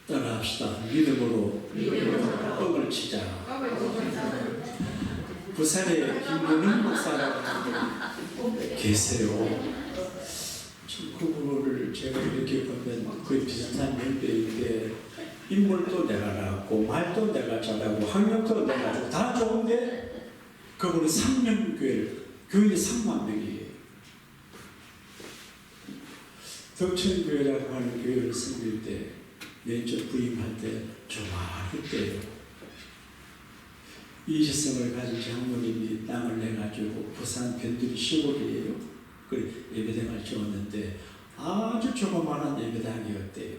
따라합시다. 믿음으로 뻥을 치자. 부산에 김문은 목사라고 하는 분 계세요. 그 부분을 제가 이렇게 보면 거의 비슷한 연배인데 인물도 내가 낳았고 말도 내가 잘하고 학력도 내가 잘하고 다 좋은데 그분은 3년교회 교인이 3만 명이에요. 덕천교회라고 하는 교회를 섬길 때 맨처음 부임할 때 좋아했대요. 이시성을 가진 장모님이 땅을 내가지고 부산 변두리 시골이에요. 그 예배당을 지었는데 아주 조그마한 예배당이었대요.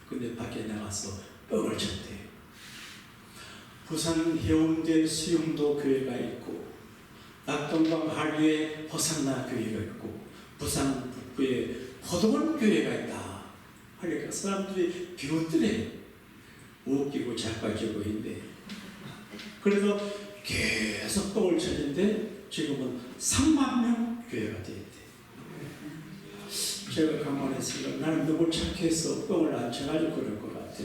근데 밖에 나가서 뻥을 쳤대요. 부산 해운대 수영도 교회가 있고 낙동강 하류에 호산나 교회가 있고 부산 북부에 호동원 교회가 있다. 하니까 사람들이 비웃더래요. 웃기고 자빠지고 있네. 그래서 계속 뻥을 쳤는데 지금은 3만 명 교회가 되었대. 제가 가만히 나는 너무 착해서 뻥을 안 쳐가지고 그럴 것 같아.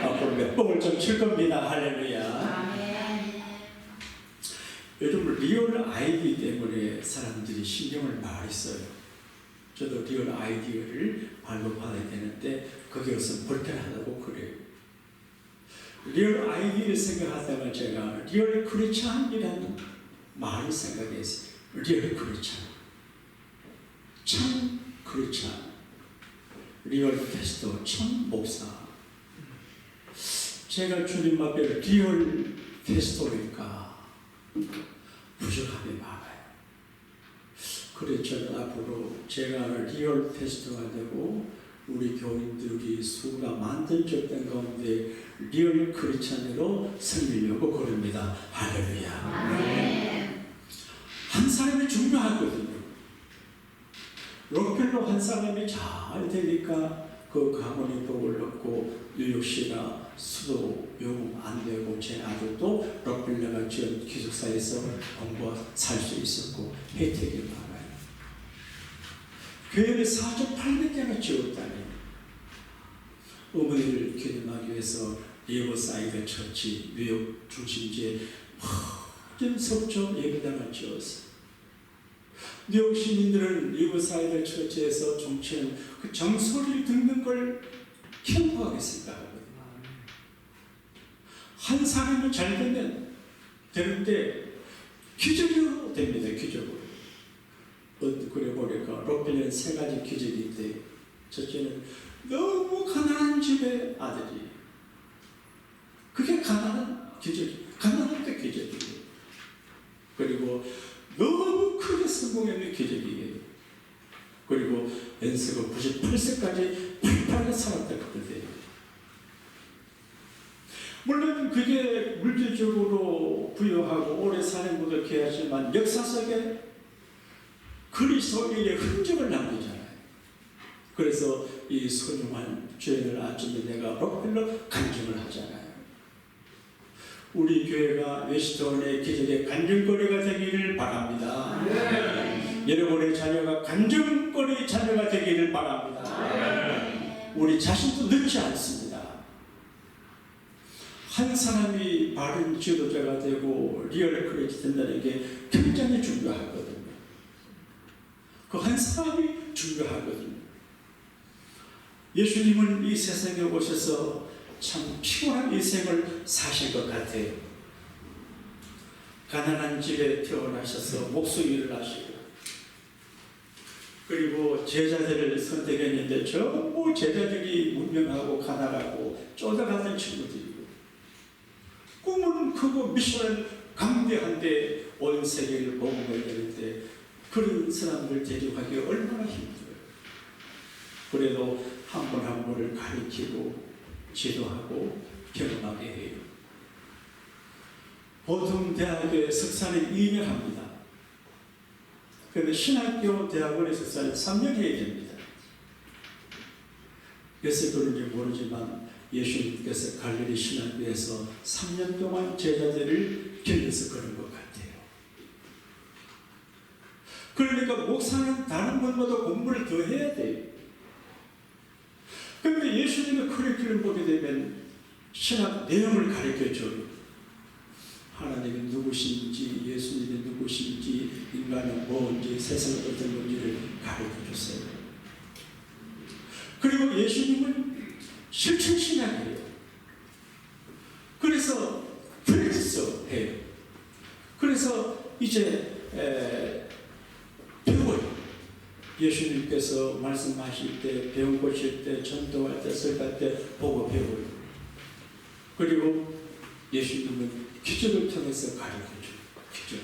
앞으로 몇 뻥을 좀 칠 겁니다. 할렐루야. 요즘 리얼 아이디 때문에 사람들이 신경을 많이 써요. 저도 리얼 아이디를 발급받아야 되는데 그게 무슨 불편하다고 그래요. 리얼 아이디를 생각하다가 제가 리얼 크리스찬이라는 말을 생각했어요. 리얼 크리스찬. 참 크리스찬. 리얼 패스터, 참 목사. 제가 주님 앞에 리얼 패스터니까 부족함이 많아요. 그래서 저는 앞으로 제가 리얼 패스터가 되고 우리 교인들이 수가 만들어졌던 가운데 리얼 크리스찬으로 섬기려고 그럽니다. 할렐루야. 한 사람이 중요하거든요. 록펠러 한 사람이 잘 되니까 그 가문이 복을 얻고 뉴욕시나 수도 요금 안 되고 제 아들도 록펠러가 지은 기숙사에서 공부와 살 수 있었고 혜택이 많아요. 교회를 4,800개나 지었다니. 어머니를 기념하기 위해서 리버사이드 처치 뉴욕 중심지에 큰 석조 예배당을 지었어요. 뉴욕 시민들은 리버사이드 처치에서 정치는 그 정소리를 듣는 걸 캠프하게 생각하거든요. 한 사람이 잘 되는데 기적으로 됩니다. 기적으로. 그래 보니까 록펠러는 3가지 기적이 있대요. 첫째는 너무 가난한 집의 아들이. 그게 가난한 기적이. 가난할 때 기적이에요. 그리고 너무 크게 성공했는 기적이에요. 그리고 연세가 98세까지 팔팔하게 살았다 그러대요. 물론 그게 물질적으로 부유하고 오래 사는 것도 귀하지만 역사 속에 그리스도인의 흔적을 남기잖아요. 그래서 이 소중한 주연을 아침에 내가 록펠러 간증을 하잖아요. 우리 교회가 웨스턴의 기적의 간증거리가 되기를 바랍니다. 여러분의 자녀가 간증거리 자녀가 되기를 바랍니다. 우리 자신도 늦지 않습니다. 한 사람이 바른 지도자가 되고 리얼 크리스찬 된다는 게 굉장히 중요하거든요. 그 한 사람이 중요하거든요. 예수님은 이 세상에 오셔서 참 피곤한 인생을 사실 것 같아요. 가난한 집에 태어나셔서 목수일을 하시고 그리고 제자들을 선택했는데 전부 제자들이 문명하고 가난하고 쪼다가는 친구들이고 꿈은 크고 미션은 강대한데 온 세계를 복음을 되는데 그런 사람들 대접하기 얼마나 힘들어요. 그래도 한 분 한 분을 가르치고 지도하고 경험하게 해요. 보통 대학의 석사는 2년 합니다. 그런데 신학교 대학원의 석사는 3년 해야 됩니다. 그래서 그런지 모르지만 예수님께서 갈릴리 신학교에서 3년 동안 제자들을 길러서 그런 것 같아요. 그러니까 목사는 다른 분보다 공부를 더 해야 돼요. 그런데 예수님은 성경을 보게 되면 신학 내용을 가르쳐줘요. 하나님이 누구신지, 예수님이 누구신지, 인간은 뭔지, 세상은 어떤 건지를 가르쳐줬어요. 그리고 예수님은 실천신학이에요. 그래서 프랙티스해요. 그래서 이제 배워요. 예수님께서 말씀하실 때, 배운 곳일 때, 전도할 때, 설교할 때 보고 배워요. 그리고 예수님은 기적을 통해서 가르쳐줘요. 기적.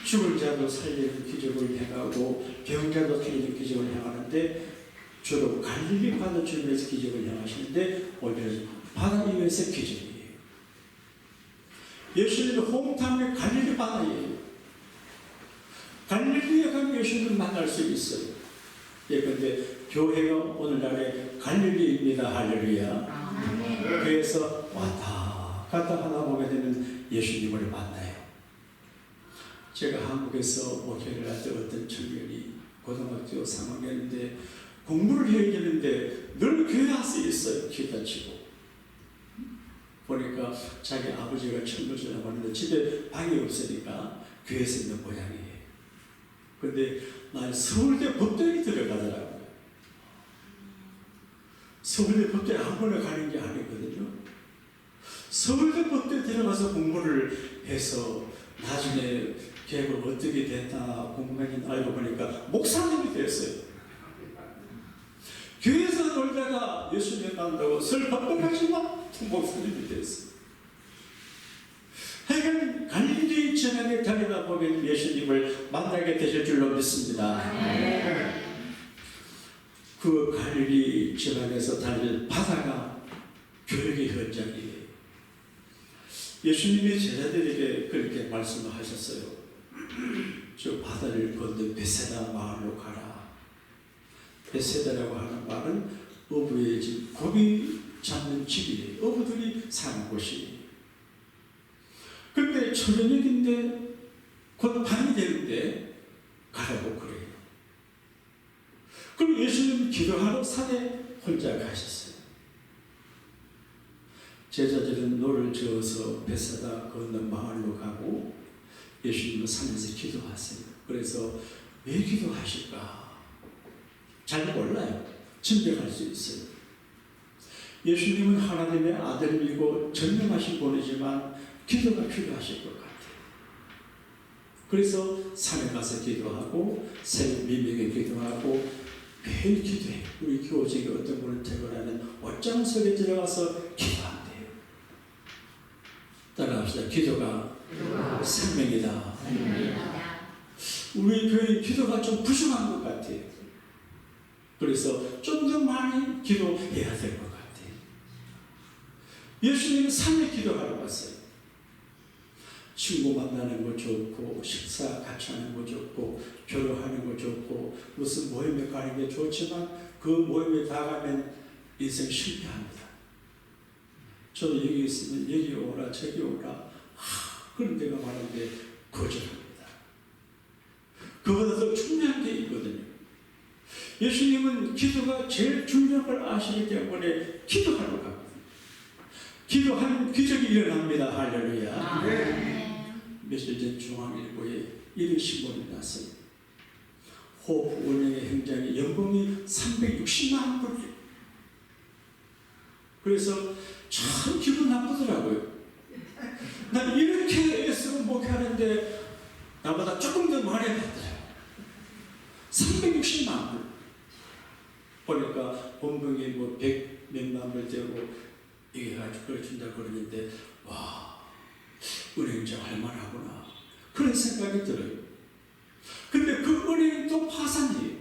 죽은 자도 살리는 기적을 행하고 병 자도 살리는 기적을 행하는데 주로 갈릴리 바다 주변에서 기적을 행하시는데 오늘은 바다 위에서 기적이에요. 예수님의 홈타운이 갈릴리 바다예요. 갈릴리에 가면 예수님을 만날 수 있어요. 그런데 교회가 오늘날의 갈릴리입니다. 할렐루야. 그래서 왔다 갔다 하다 보게 되면 예수님을 만나요. 제가 한국에서 목회를 할 때 어떤 청년이 고등학교 3학년인데 공부를 해야 되는데 늘 교회 와서 있어요. 기타 치고. 보니까 자기 아버지가 천국을 전화하는데 집에 방이 없으니까 교회에서 있는 모양이에요. 근데 난 서울대 법대에 들어가더라고요. 서울대 법대 아무나 가는 게 아니거든요. 서울대 법대에 들어가서 공부를 해서 나중에 계획을 어떻게 됐나 공부하긴 알고 보니까 목사님이 됐어요. 교회에서 놀다가 예수님 만나고 설법하지만 목사님이 됐어요. 하여간 갈릴리 지방에 다니다 보면 예수님을 만나게 되실 줄로 믿습니다. 그 갈릴리 지방에서 다닐 바다가 교육의 현장이에요. 예수님이 제자들에게 그렇게 말씀을 하셨어요. 저 바다를 건너 베세다 마을로 가라. 베세다라고 하는 말은 어부의 집, 고기 잡는 집이에요. 어부들이 사는 곳이에요. 그런데 저녁인데 곧 밤이 되는데 가라고 그래요. 그럼 예수님은 기도하러 산에 혼자 가셨어요. 제자들은 노를 저어서 베세다 건너 마을로 가고 예수님은 산에서 기도하세요. 그래서 왜 기도하실까? 잘 몰라요. 짐작할 수 있어요. 예수님은 하나님의 아들이고 전능하신 분이지만 기도가 필요하실 것 같아요. 그래서 산에 가서 기도하고 새벽 미명에 기도하고 매일 기도해요. 우리 교직에 어떤 분은 퇴근하면 옷장 속에 들어가서 기도한대요. 따라합시다. 기도가 생명이다. 우리 교회 기도가 좀 부족한 것 같아요. 그래서 좀 더 많이 기도해야 될 것 같아요. 예수님은 산에 기도하러 갔어요. 친구 만나는 거 좋고 식사 같이 하는 거 좋고 교류하는 거 좋고 무슨 모임에 가는 게 좋지만 그 모임에 다 가면 인생 실패합니다. 저도 여기 있으면 여기 오라 저기 오라 그런 데가 많은데 거절합니다. 그보다 더 중요한 게 있거든요. 예수님은 기도가 제일 중요한 걸 아시기 때문에 기도하러 가거든요. 기도하는 기적이 일어납니다. 할렐루야. 며칠 전 중앙일보에 이런 신문이 났어요. 호흡 운영의 행장이 연봉이 360만 불. 그래서 참 기분 나쁘더라고요. 난 이렇게 애쓰고 목회하는데 나보다 조금 더 많이 받더라고요. 360만 불. 보니까 본봉이 뭐 100몇만 불 되고 이게 가지고 그걸 준다 그러는데 와 은행장 할만하구나 그런 생각이 들어요. 근데 그 은행이 또 파산이에요.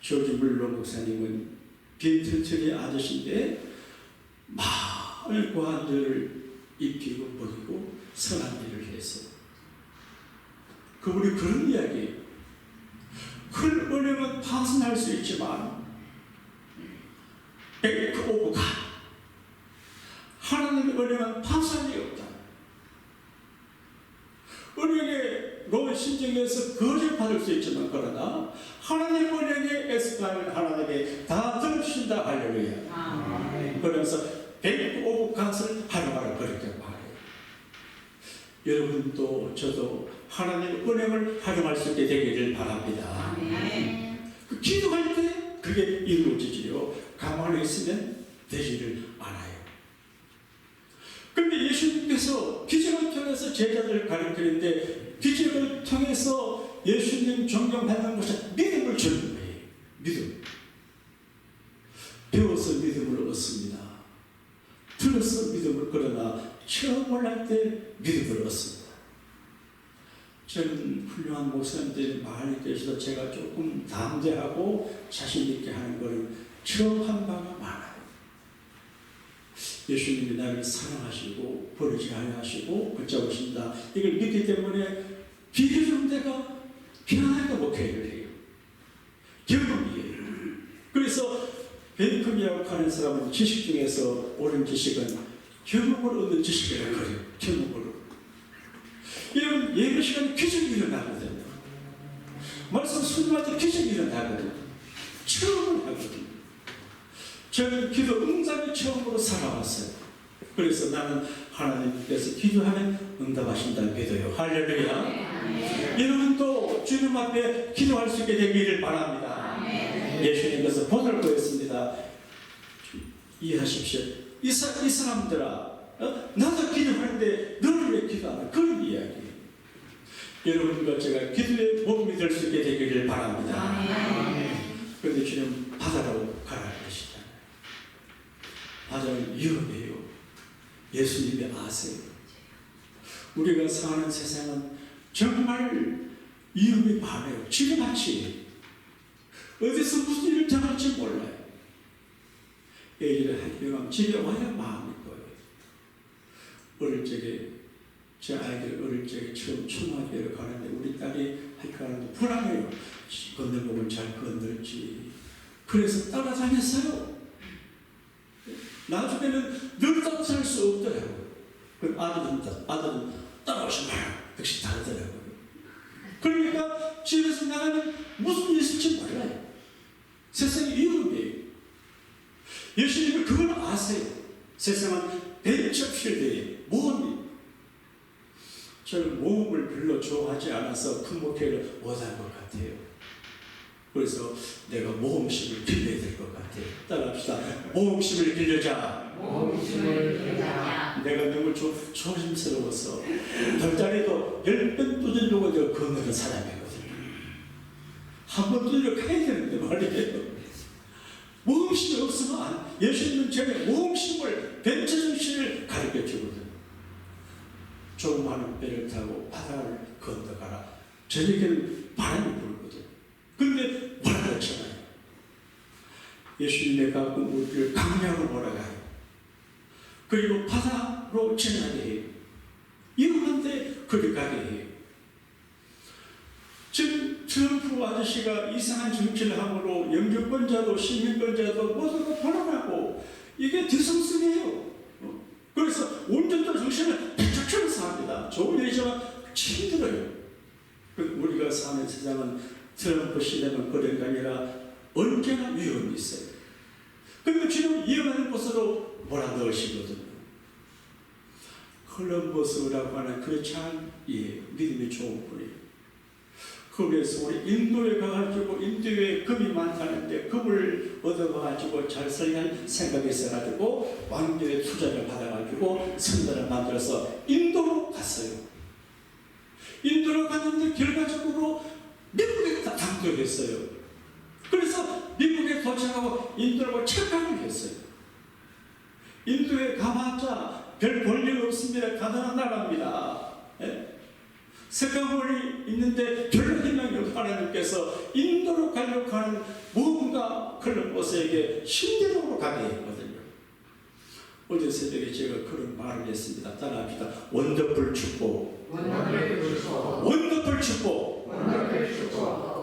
조지 물러 목사님은 빈털터리 아저씨인데 마을 고아들을 입히고 먹이고 선한 일을 해서 그분이 그런 이야기예요. 큰 은행은 파산할 수 있지만 뱅크 오브 갓 하나님의 은행은 파산이 없다. 은행에 로 신청해서 거절 받을 수 있지만 그러나 하나님 은행에 애쓰면 하나님께 다 들으신다. 할렐루야. 그러면서 뱅크 오브 갓을 활용하라 그렇게 말해요. 여러분도 저도 하나님의 은행을 활용할 수 있게 되기를 바랍니다. 그 기도할 때 그게 이루어지지요. 가만히 있으면 되지를 않아요. 그런데 예수님께서 기적을 통해서 제자들을 가르치는데 기적을 통해서 예수님 존경받는 것은 믿음을 주는 거예요. 믿음. 배워서 믿음을 얻습니다. 들어서 믿음을, 그러나 체험을 할 때 믿음을 얻습니다. 저는 훌륭한 목사님들이 많이 계셔서 제가 조금 담대하고 자신있게 하는 것은 체험한 바가 많아요. 예수님이 나를 사랑하시고 버리지 아니하시고 붙잡으신다. 이걸 믿기 때문에 비교적 내가 편안하게 목회를 해요. 경험이에요. 그래서 벤컴이라고 하는 사람은 지식 중에서 옳은 지식은 경험을 얻는 지식이라고 그래요. 경험으로. 여러분, 예배 시간에 기적이 일어나거든요. 말씀 순종할 때 기적이 일어나거든요. 체험을 하거든요. 저는 기도 응답의 체험으로 살아왔어요. 그래서 나는 하나님께서 기도하면 응답하신다는 믿어요. 할렐루야. 여러분도 주님 앞에 기도할 수 있게 되기를 바랍니다. 예수님께서 본을 보였습니다. 이해하십시오. 이 사람들아, 나도 기도하는데 너를 왜 기도하나? 그런 이야기예요. 여러분과 제가 기도의 몸이 될 수 있게 되기를 바랍니다. 그런데 주님 바다로 가라 그러시잖아요. 바다는 위험해요. 예수님이 아세요. 우리가 사는 세상은 정말 위험이 많아요. 지금같이 어디서 무슨 일을 당할지 몰라요. 애기를 학교가 집에 와야 마음이 꺼요. 어릴 적에 제 아이들 어릴 적에 처음 초등학교를 가는데 우리 딸이 학교 가는데 불안해요. 건너보면 잘 건널지. 그래서 따라다녔어요. 나중에는 늘 따라갈 수 없더라고요. 그 아들은 따라오지 마요. 역시 다르더라고요. 그러니까 집에서 나가면 무슨 일이 있을지 몰라요. 세상이 위험해요. 예수님은 그걸 아세요. 세상은 벤처필드의 모험이에요. 저는 모험을 별로 좋아하지 않아서 큰 목회를 못한 것 같아요. 그래서 내가 모험심을 빌려야 될 것 같아요. 따라합시다. 모험심을 빌려자. 모험심을 빌려자. 내가 너무 조심스러워서 덜자리도 10번 두들려고 내가 거느는 사람이거든요. 한 번 두들려 가야 되는데 말이에요. 모험심이 없으면 예수님은 제게 모험심을, 벤처정신을 가르쳐 주거든요. 조그마한 배를 타고 바다를 건너가라. 저녁에는 바람이 불거든요. 근데 몰아넣잖아요. 예수님의 가끔 우리를 강량으로 몰아가요. 그리고 바다로 지나게 해요. 위험한데 그리 가게 해요. 지금 트럼프 아저씨가 이상한 정치를 함으로 영주권자도 시민권자도 모두 다 불안하고 이게 뒤숭숭해요. 그래서 온전한 정신을 배척하면서 합니다. 좋은 일이지만 힘들어요. 우리가 사는 세상은 트럼프 시대만 그런 게 아니라 언제나 위험이 있어요. 그런데 지금 위험한 곳으로 몰아넣으시거든요. 콜럼버스라고 하는 그 참 믿음이 좋은 분이에요. 거기에서 우리 인도에 가가지고 인도에 금이 많다는데 금을 얻어가지고 잘 살려는 생각이 있어가지고 왕들의 투자를 받아가지고 선단을 만들어서 인도로 갔어요. 인도로 갔는데 결과적으로 미국에 당도했어요. 그래서 미국에 도착하고 인도라고 착각을 했어요. 인도에 가봤자 별 볼일 없습니다. 가난한 나라입니다. 색감물이 있는데 별로 희망이 없는 하나님께서 인도로 가려고 하는 무언가 콜럼버스에게 신대로로 가게 했거든요. 어제 새벽에 제가 그런 말을 했습니다. 따라합시다. 원더풀 축복. 원더풀 축복.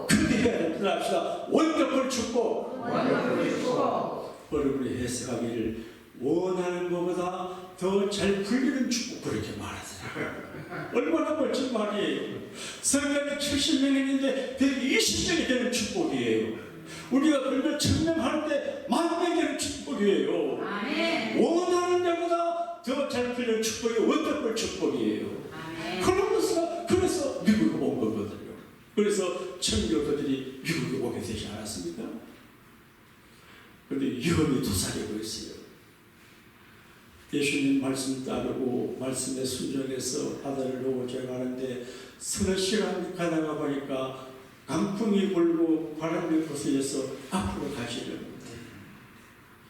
그렇게 해야 됩니다. 따라합시다. 원더풀 축복. 여러분이 해석하기를 원하는 것보다 더 잘 풀리는 축복, 그렇게 말하더라고요. 얼마나 멋진 말이에요. 성경에 70명 했는데 120명이 되는 축복이에요. 우리가 그걸 증명하는데 만백의 축복이에요. 아멘. 원하는 데보다 더 잘 풀리는 축복이 원더풀 축복이에요. 아멘. 그래서 미국에 온 거거든요. 그래서 청교도들이 미국에 오게 되지 않았습니까? 그런데 위험이 도사리고 있어요. 예수님 말씀 따르고 말씀에 순종해서 바다를 넘어져 가는데 서너 시간 가다가 보니까 강풍이 불고 바람이 거슬려서 앞으로 가시려고 해요.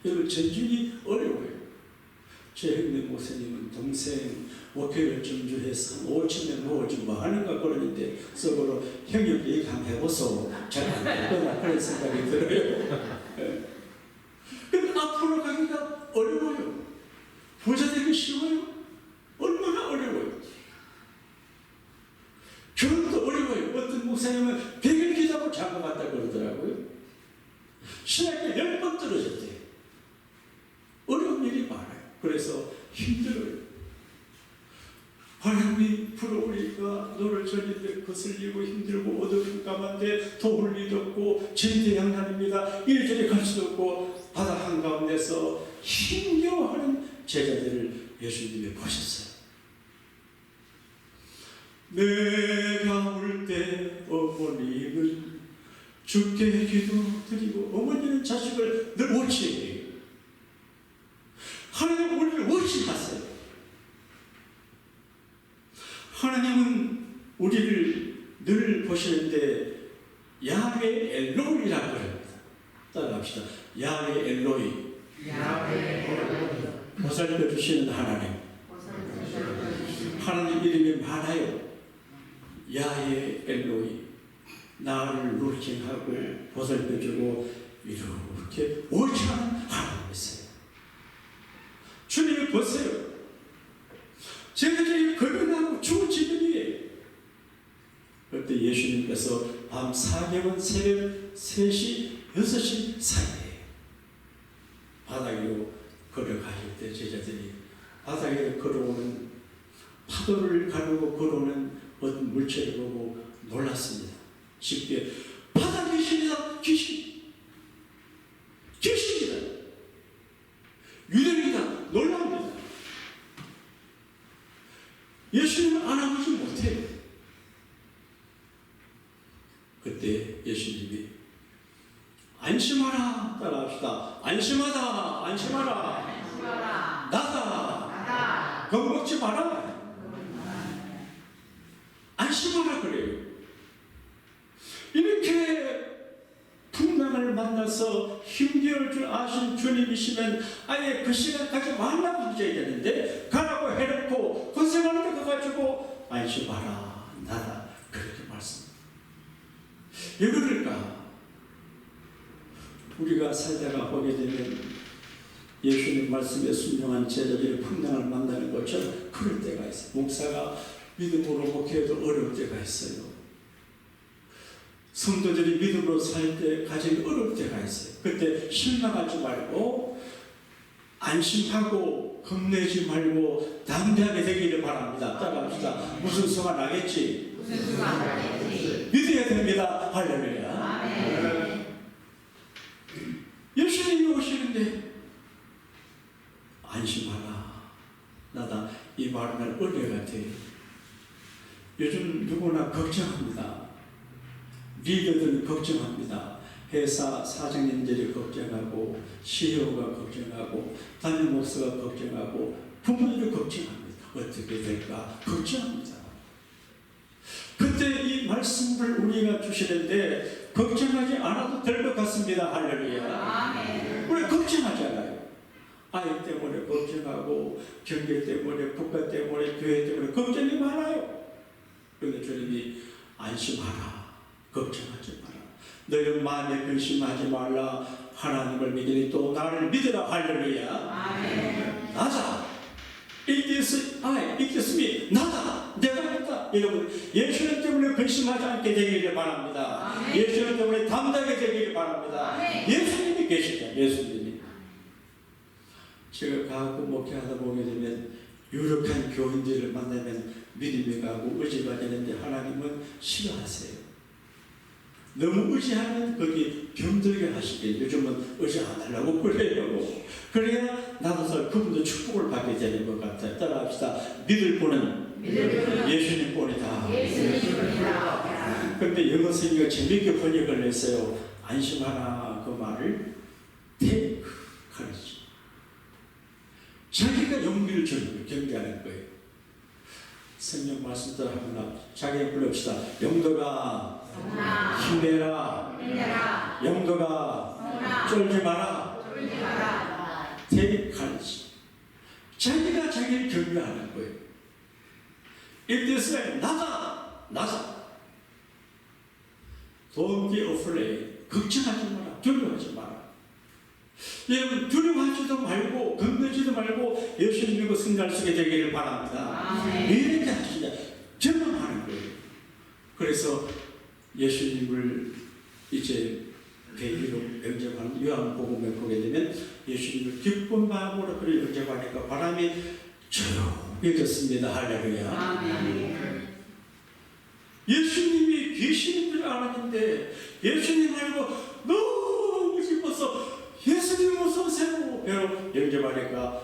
여러분 전진이 어려워요. 제 형님 목사님은 동생 목회를 전주해서 5천명 모으지 뭐 하는가 그러는데 서로 형님 얘기 한번 해보소. 잘 안 되거나 그런 생각이 들어요. 근데 앞으로 가기가 어려워요. 부자 되기 쉬워요? 얼마나 어려워요. 결혼도 어려워요. 어떤 목사님은 100일 기도하고 장가갔다 그러더라고요. 신학교 10번 떨어졌대요. 어려운 일이 많아요. 그래서 힘들어요. 바람이 불어오니까 너를 전인데 거슬리고 힘들고 어두운 까만데 도울 일도 없고 진대양난입니다. 이리저리 갈 수도 없고 바다 한가운데서 힘겨워하는 제자들을 예수님이 보셨어요. 내가 올 때 어머니는 주께 기도드리고 어머니는 자식을 늘 워치해요. 하나님 우리를 워치하세요. 하나님은 우리를 늘 보시는데 야훼 엘로이라고 합니다. 따라합시다. 야훼 엘로이. 보살펴 주시는 하나님. 하나님 이름이 많아요. 야훼 엘로이. 나를 루킹하고 보살펴 주고 이렇게 워치하는 하나님이세요. 주님을 보세요. 제가 지금 거듭나고 죽은 지금이에요. 그때 예수님께서 밤 사경은 새벽 3시, 6시 사이에 바다 위로 걸어가실 때 제자들이 바다 위로 걸어오는 파도를 가르고 걸어오는 어떤 물체를 보고 놀랐습니다. 쉽게 바다 귀신이다. 귀신입니다. 유령이다. 놀랍니다. 예수님은 알아보지 못해요. 그때 예수님이 안심하라. 따라합시다. 안심하다. 안심하라. 나다. 겁먹지 마라. 안심하라 그래요. 이렇게 풍랑을 만나서 힘겨울 줄 아신 주님이시면 아예 그 시간까지 말라고 하셔야 되는데 가라고 해놓고 고생하는 데 가가지고 안심하라 나다 그렇게 말씀합니다. 왜 그럴까? 우리가 살다가 보게 되면 예수님 말씀에 순종한 제자들이 풍랑을 만나는 것처럼 그럴 때가 있어요. 목사가 믿음으로 목회해도 어려울 때가 있어요. 성도들이 믿음으로 살 때 가장 어려울 때가 있어요. 그때 실망하지 말고 안심하고 겁내지 말고 담대하게 되기를 바랍니다. 따라합시다. 무슨 수가 나겠지? 믿어야 됩니다. 할렐루야. 예수님이 오시는데 안심하라. 나다. 이 말은 은혜 같아요. 요즘 누구나 걱정합니다. 리더들은 걱정합니다. 회사 사장님들이 걱정하고 CEO가 걱정하고 담임 목사가 걱정하고 부모들이 걱정합니다. 어떻게 될까 걱정합니다. 그때 이 말씀을 우리가 주시는데 걱정하지 않아도 될 것 같습니다. 할렐루야. 우리 걱정하잖아요. 아이 때문에 걱정하고 경제 때문에 국가 때문에 교회 때문에 걱정이 많아요. 그런데 주님이 안심하라. 걱정하지 마라. 너희는 마음에 근심하지 말라. 하나님을 믿으니 또 나를 믿으라. 할렐루야. 나다. It is I. It is me. 나다. 내가 있다. 여러분 예수님 때문에 근심하지 않게 되기를 바랍니다. 예수님 때문에 담대하게 되기를 바랍니다. 예수님이 계시다. 예수님이. 제가 가고 목회하다 보게 되면 유력한 교인들을 만나면 믿음이 가고 의지가 되는데 하나님은 싫어하세요. 너무 의지하면 거기 병들게 하시게 요즘은 의지 안 하려고 그래요. 그래야 나도 그분도 축복을 받게 되는 것 같아요. 따라합시다. 믿을 분은 예수님 뿐이다. 그런데 영어 선생님이 재밌게 번역을 했어요. 안심하라 그 말을 take courage. 자기가 용기를 주는 경계하는 거예요. 성령 말씀 따라 한번 자기가 불러봅시다. 영도가 힘내라. 영도가 쫄지 마라. take courage. 자기가 자기를 격려하는 거예요. If this way, 나가. Don't be afraid. 걱정하지 마라. 두려워하지 마라. 여러분 두려워하지도 말고 겁내지도 말고 예수님 믿고 승리할 수 있게 되기를 바랍니다. 왜 이렇게 하시냐? 전망하는 거예요. 그래서 예수님을 이제 계기로 영접하는 요한복음에 보게 되면 예수님을 기쁜 마음으로 그를 영접하니까 바람이 조용해졌습니다. 할렐루야. 예수님이 귀신인 줄 알았는데 예수님 알고 너무 기뻐서 예수님 어서 오세요. 배로 영접하니까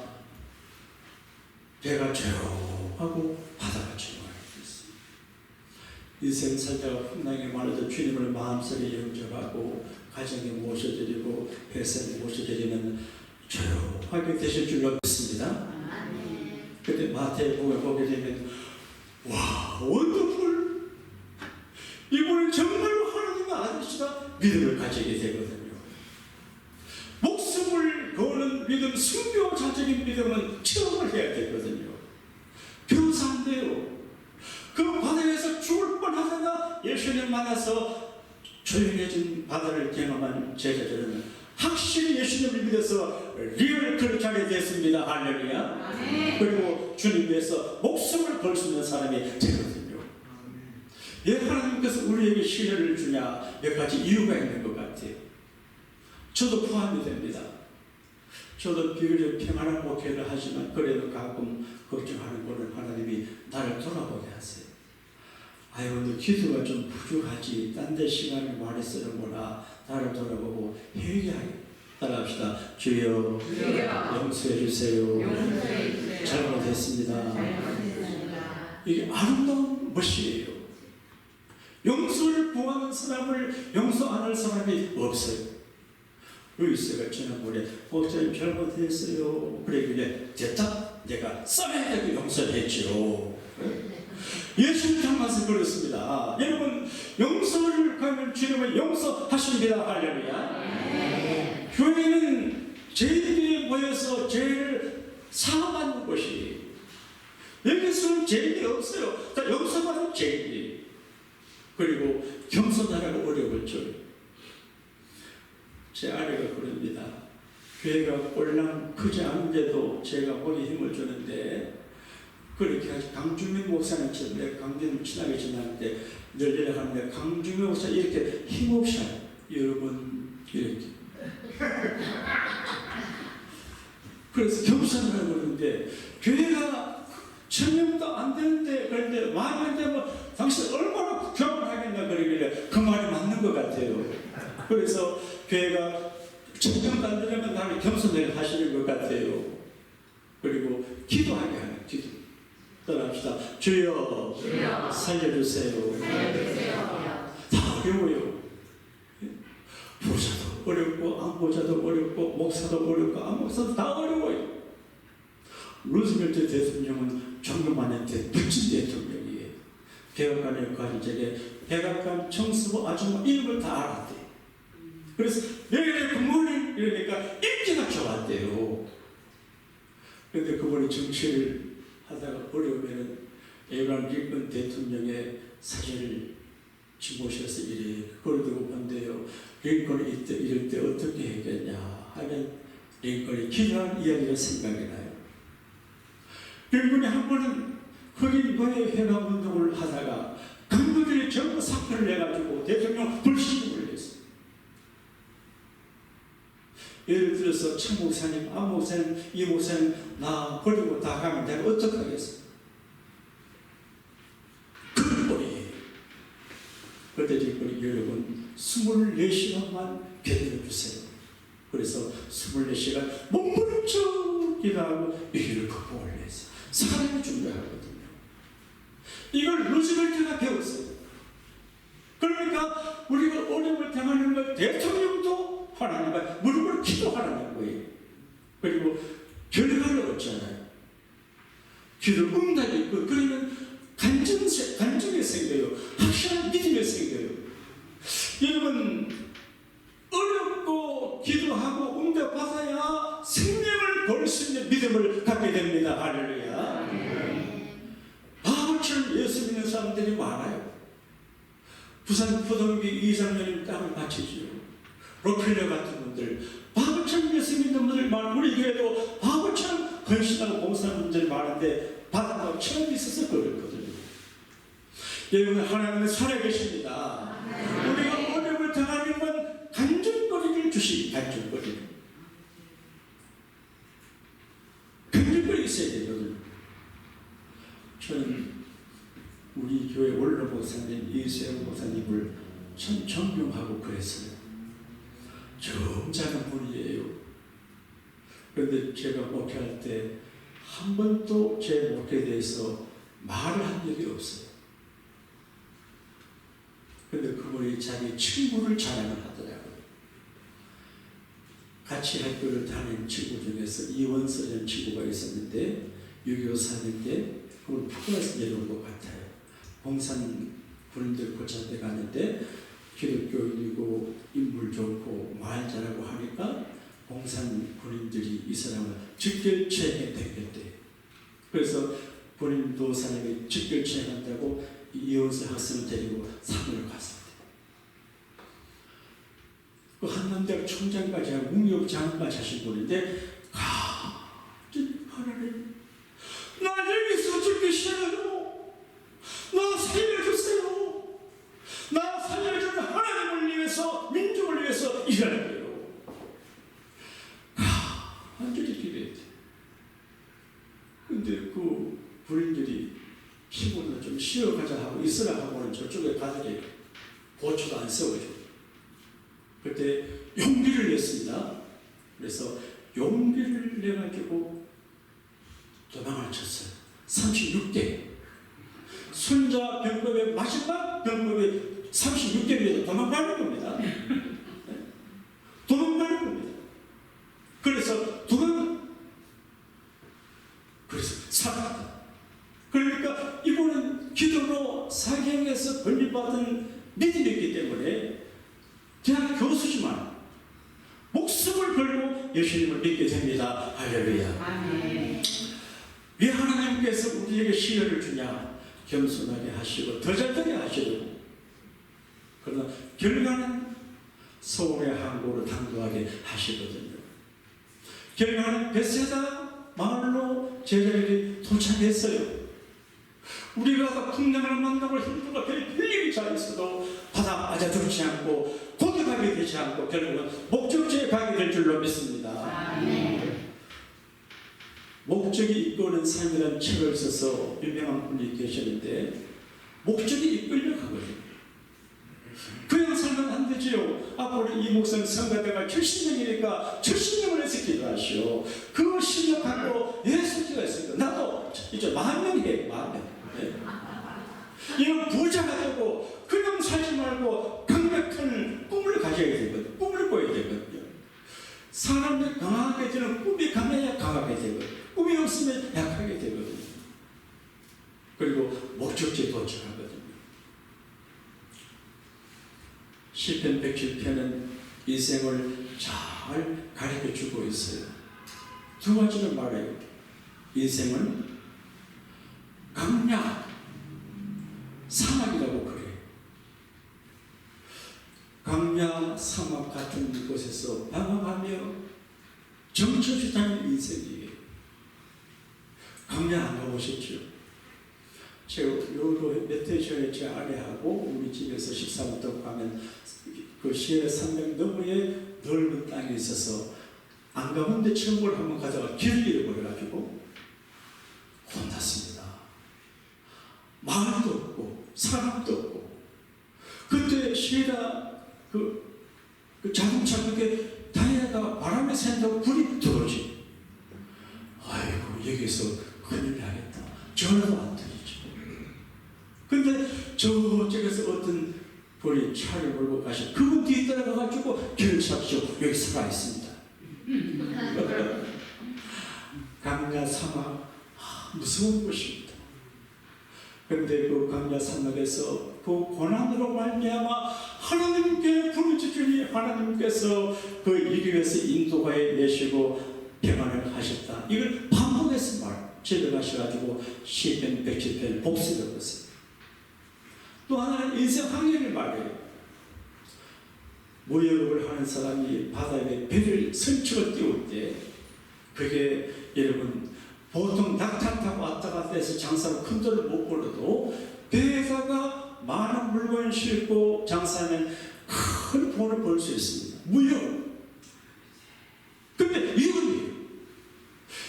배가 조용하고 바다가 조용하게 됐습니다. 인생 살다가 풍랑이 많아도 주님을 마음속에 영접하고 가정에 모셔드리고 회사에 모셔드리는 조용하게 되실 줄로 믿습니다. 그때 마태복음에 보게 되면 와 원더풀, 이분은 정말로 하나님의 아들이시다 믿음을 가지게 되거든요. 목숨을 거는 믿음, 순교자적인 믿음은 체험을 해야 되거든요. 변호사인데요. 그 바다에서 죽을 뻔하다가 예수님 만나서 조용해진 바다를 경험한 제자들은 확실히 예수님을 믿어서 리얼 크리스찬이 됐습니다. 할렐루야. 그리고 주님 위해서 목숨을 걸 수 있는 사람이 되거든요. 왜 하나님께서 우리에게 시련을 주냐? 몇 가지 이유가 있는 것 같아요. 저도 포함이 됩니다. 저도 비교적 평안한 목회를 하지만 그래도 가끔 걱정하는 거는 하나님이 나를 돌아보게 하세요. 아이고 너 기도가 좀 부족하지, 딴 데 시간을 많이 쓰는구나. 나를 돌아보고 회개하게. 따라합시다. 주여 용서해 주세요. 잘못했습니다. 이게 아름다운 것이에요. 용서를 구하는 사람을 용서 안 할 사람이 없어요. 루이스가 지난번에 목사님 잘못했어요. 그래 됐다. 내가 써야 되고 용서를 했죠. 예수님 닮아서 그렇습니다. 여러분 용서를 하면 주님은 용서하십니다. 할렐루야. 교회는 죄인들이 모여서 죄를 사하는 곳이 여기서는 죄인이 없어요. 다 용서받은 죄인이. 그리고 겸손하라고 어려울 줄. 제 아내가 그럽니다. 교회가 꼴랑 크지 않은데도 제가 거기 힘을 주는데 그렇게 하지. 강주민 목사는 내가 강주민 친하게 지나는데 늘 연락하는데 강주민 목사 이렇게 힘없이 하요. 여러분 이렇게. 그래서 겸손하라고 그러는데 교회가 1000명도 안 되는데 그런데 만명 되면 당신 얼마나 국경을 하겠나 그러길래 그 말이 맞는 것 같아요. 그래서 교회가 1000명도 안 되려면 나를 겸손하게 하시는 것 같아요. 그리고 기도하게 하는 기도. 따라합시다. 주여 살려주세요. 다 어려워요. 부자도 어렵고 안보자도 어렵고 목사도 어렵고 안목사도 다 어려워요. 루즈벨트 대통령은 존경만한테 멋진 대통령이에요. 백악관에 가기 전에 백악관 청수부 아줌마 이름을 다 알았대요. 그래서 내일 굿모닝 이러니까 인기가 좋았대요. 그런데 그분이 정치를 하다가 어려우면 에이브라함 링컨 대통령의 사진을 모셔서 이래 그걸 두고 본대요. 링컨이 이때 이럴 때 어떻게 했겠냐 하면 링컨이 기도한 이야기가 생각이 나요. 링컨이 한 번은 흑인 노예 회감 운동을 하다가 간부들이 전부 사표를 내가지고 대통령 불신임을 했어요. 예를 들어서 차 목사님, 안 목사님, 이 목사님 나 버리고 다 가면 내가 어떡하겠어? 그 꼴이에요. 그때 링컨이 여러분 24시간만 기다려 주세요. 그래서 24시간 몸부림쳐 기도하고 이 길을 극복을 위해서 사람이 준비하거든요. 이걸 루즈벨트가 배웠어요. 그러니까 우리가 어려움을 당하는 것, 대통령도 하나님과 무릎을 기도하라는 거예요. 그리고 결과를 얻잖아요. 기도 응답이 있고, 그러면 간증이 생겨요. 확실한 믿음이 생겨요. 여러분, 어렵고 기도하고 응답받아야 생명을 걸 수 있는 믿음을 갖게 됩니다. 할렐루야. 바보처럼 예수 믿는 사람들이 많아요. 부산 포도기 이장로님 땅을 바치지요. 로필러 같은 분들, 바보처럼 예수 믿는 분들 많고, 우리 교회도 바보처럼 헌신하고 봉사하는 분들이 많은데 바다가 처음 있어서 그렇거든요. 여러분, 하나님은 살아계십니다. 우리가 어려움을 당하는 건 간증거리를 주시, 간증거리. 간증거리 있어야 돼요. 저는 우리 교회 원로 목사님 이세영 목사님을 참 존경하고 그랬어요. 점잖은 분이에요. 그런데 제가 목회할 때 한 번도 제 목회에 대해서 말을 한 적이 없어요. 그런데 그분이 자기 친구를 자랑을 하더라고요. 같이 학교를 다니는 친구 중에서 이원서라는 친구가 있었는데, 유교 사는데 그걸 부끄러워서 내려온 것 같아요. 봉산 군인들 고참대 가는데 기독교인이고 인물 좋고 말 잘하고 하니까 봉산 군인들이 이 사람을 직결체행에 되겠대요. 그래서 본인 도사님이 직결체행한다고 이원서 학생을 데리고 산으로 갔습니다. 그 한남대학 총장까지 하고 묵력장까지 하신 분인데, 하나님, 나 여기서 죽기 싫어요. 나 살려주세요. 나 살려주는 하나님을 위해서, 민족을 위해서 일하는 거예요. 완전히 기대했대. 근데 그 부인들이 피곤해 좀 쉬어가자 하고 있으라 하고는 저쪽에 가더니 보초도 안 세워줘. 그때 용기를 냈습니다. 그래서 용기를 내가지고 도망을 쳤어요. 36대. 순자 병법의 마지막 병법의 36대에서 도망가는 겁니다. 도망가는 겁니다. 그래서 살았다. 그러니까 이분은 기도로 사경에서 건립받은 믿음이 있기 때문에 대학 교수지만 목숨을 걸고 예수님을 믿게 됩니다. 할렐루야. 아멘. 왜 하나님께서 우리에게 시련을 주냐? 겸손하게 하시고 더 잘되게 하시고, 그러나 결과는 소금의 항구로 당도하게 하시거든요. 결과는 벳세다 마을로 제자들이 도착했어요. 우리가 풍랑을 만나고 힘들고 별일이 잘 있어도 바다 빠져들지 않고 고독하게 되지 않고 결국은 목적지에 가게 될 줄로 믿습니다. 아멘. 목적이 이끄는 삶이라는 책을 써서 유명한 분이 계시는데, 목적이 이끌려 가거든요. 그냥 살면 안 되지요. 앞으로 이 목사님 성가대가 70명이니까 70명을 해서 기도하시오. 그거 실력하고 예수기가 있으니까 나도 이제 10,000명 해. 10,000명. 네. 이런 부자가 되고 그냥 살지 말고 강력한 꿈을 가져야 되거든요. 꿈을 꿔야 되거든요. 사람들이 강하게 되는 꿈이 강해야 강하게 되거든요. 꿈이 없으면 약하게 되거든요. 그리고 목적지에 도착하거든요. 시편 107편은 인생을 잘 가르쳐주고 있어요. 두 가지를 말해요. 인생은 강약, 사막이라고 그래요. 강약, 사막 같은 곳에서 방황하며 정처없이 다니는 인생이에요. 강약 안 가보셨죠? 제가 몇 해 전에 제 아내하고 우리 집에서 식사부터 가면 그 시내 300 너머에 넓은 땅이 있어서 안 가본데 천국을 한번 가다가 길을 잃어버려가지고 혼났습니다. 마을도 없고 사람도 없고, 그때 시에다 그 자동차 그게 타이어가 바람에 샌다고 불이 들어오지. 아이고 여기서 큰일 나겠다. 전화도 안 들리죠. 근데 저쪽에서 어떤 분이 차를 몰고 가시 그분 뒤에 따라가가지고 길을 잡죠. 여기 살아있습니다. 강야 사막 무서운 곳입니다. 그런데 그 강야 사막에서 그 고난으로 말미암아 하나님께 부르짖으니 하나님께서 그 일 위해서 인도하여 내시고 평안을 하셨다. 이걸 반복해서 집에 가셔가지고 시편 107편 복습을 했어요. 또 하나는 인생 항해를 말해요. 무역을 하는 사람이 바다에 배를 선축을 띄울 때 그게 여러분 보통 낙타 타고 왔다 갔다 해서 장사를 큰 돈을 못 벌어도 배에다가 많은 물건을 싣고 장사하면 큰 돈을 벌 수 있습니다. 무역. 근데 이거예요.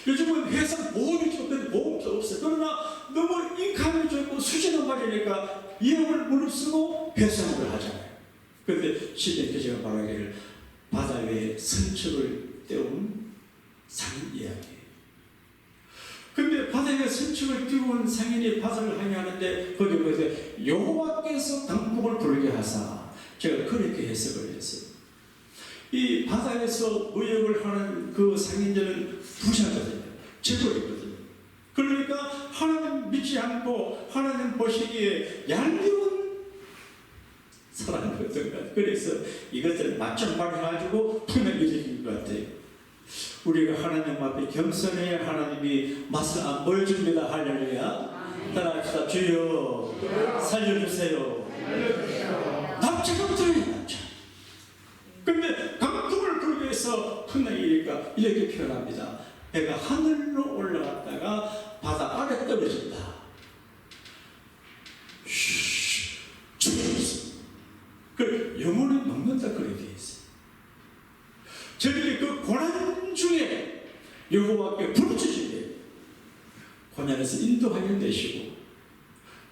요즘은 회사 보험이 좋은데 보험도 없어요. 그러나 너무 인감이 좋고 수준은 말이니까 이름을 무릅쓰고 회사를 하잖아요. 그런데 시대에 제가 말하기를 바다 위에 선축을 떼운 상인 이야기예요. 근데 바다에 선축을 띄운 상인이 바다를 항해하는데 거기 보세요. 여호와께서 강풍을 불게 하사 제가 그렇게 해석을 했어요. 이 바다에서 무역을 하는 그 상인들은 부자거든요. 재벌이거든요. 그러니까 하나님 믿지 않고 하나님 보시기에 얄미운 사람이거든요. 그래서 이것들을 맞춰 발휘해가지고 품에 일으킨 것 같아요. 우리가 하나님 앞에 겸손해야 하나님이 맛을 안 보여줍니다. 할렐루야. 따라합시다. 주여 살려주세요. 납작하면 들어요. 납작. 근데 강풍을 불기 위해서 품에 일으니까 이렇게 표현합니다. 배가 하늘로 올라갔다가 바다 아래 떨어진다. 그 영혼을 먹는다 그렇게 있어요. 저들이 그 고난 중에 여호와께 부르짖으되 고난에서 인도하여 내시고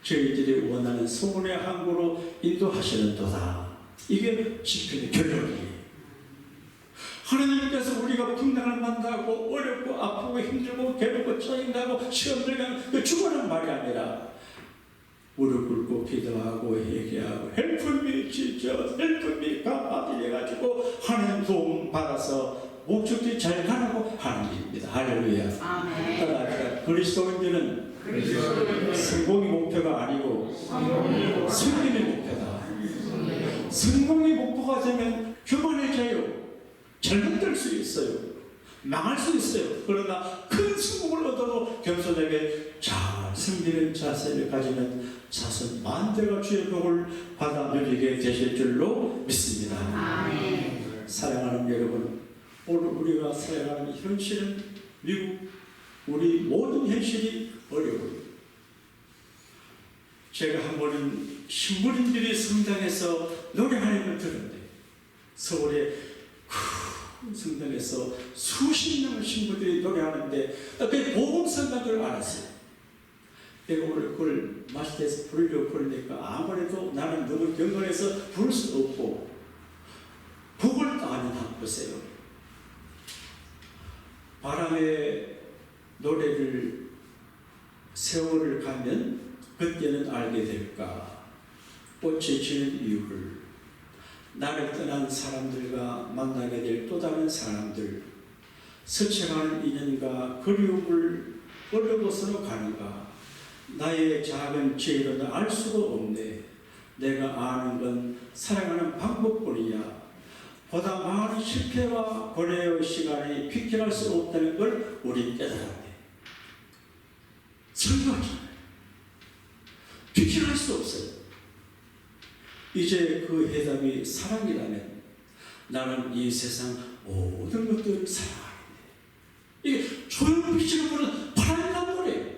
저희들이 원하는 소원의 항구로 인도하시는도다. 이게 시편의 결론이에요. 하나님께서 우리가 풍랑을 만나고 어렵고 아프고 힘들고 괴롭고 짜증나고 시험 들면 그 죽어라는 말이 아니라 무릎 꿇고 기도하고 회개하고 help me Jesus, help me God 이래가지고 하나님 도움 받아서 목적지 잘 가라고 하는 일입니다. 할렐루야. 따라 그리스도인들은 성공이 목표가 아니고 승리의 목표다. 성공의 목표가 되면 교만해져요. 잘못될 수 있어요. 망할 수 있어요. 그러나 큰 성공을 얻어도 겸손하게 잘 승리는 자세를 가지는 자손 만대가 주의 복을 받아 누리게 되실 줄로 믿습니다. 아멘. 사랑하는 여러분, 오늘 우리가 살아가는 현실은 미국 우리 모든 현실이 어려워요. 제가 한 번은 신부님들이 성당에서 노래하는 걸 들었는데 서울에 큰 성당에서 수십 명의 신부들이 노래하는데 그게 복음성가인 줄 알았어요. 내가 오늘 그걸 마스터에서 부르려고 그러니까 아무래도 나는 너무 경건해서 부를 수도 없고 복을 따는 한 보세요. 바람의 노래를 세월을 가면 그때는 알게 될까. 꽃이 지는 이유를 나를 떠난 사람들과 만나게 될 또 다른 사람들, 스쳐가는 인연과 그리움을 어느 곳으로 가는가. 나의 작은 죄로는 알 수가 없네. 내가 아는 건 사랑하는 방법뿐이야. 보다 많은 실패와 고뇌의 시간이 비켜갈 수 없다는 걸 우리 깨달았네. 설교하잖아요. 비켜갈 수 없어요. 이제 그 해답이 사랑이라면 나는 이 세상 모든 것들을 사랑하는데 이게 조용빛으로 부르는 파란이란 노래예요.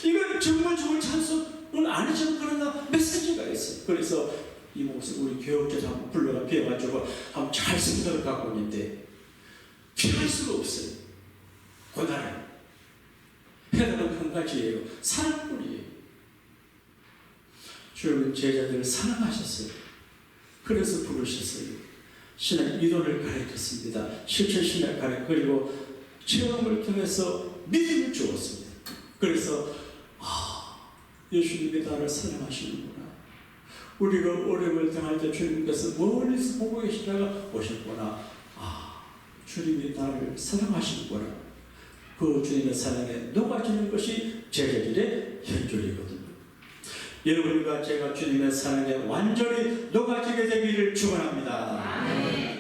이건 정말 좋은 찬송은 아니지만 그러나 메시지가 있어요. 그래서 이 목소리 우리 교육자도 한번 불러가 비워가지고 한번 잘 생각을 갖고 있는데 피할 수가 없어요. 고난은 해답은 한 가지예요. 사랑뿐이에요. 주님은 제자들을 사랑하셨어요. 그래서 부르셨어요. 신앙 이론을 가르쳤습니다. 실천 신앙 가르쳐 그리고 체험을 통해서 믿음을 주었습니다. 그래서 예수님이 나를 사랑하시는구나. 우리가 어려움을 당할 때 주님께서 멀리서 보고 계시다가 오셨구나. 주님이 나를 사랑하시는구나. 그 주님의 사랑에 녹아지는 것이 제자들의 현존이거든요. 여러분과 제가 주님의 사랑에 완전히 녹아지게 되기를 축원합니다.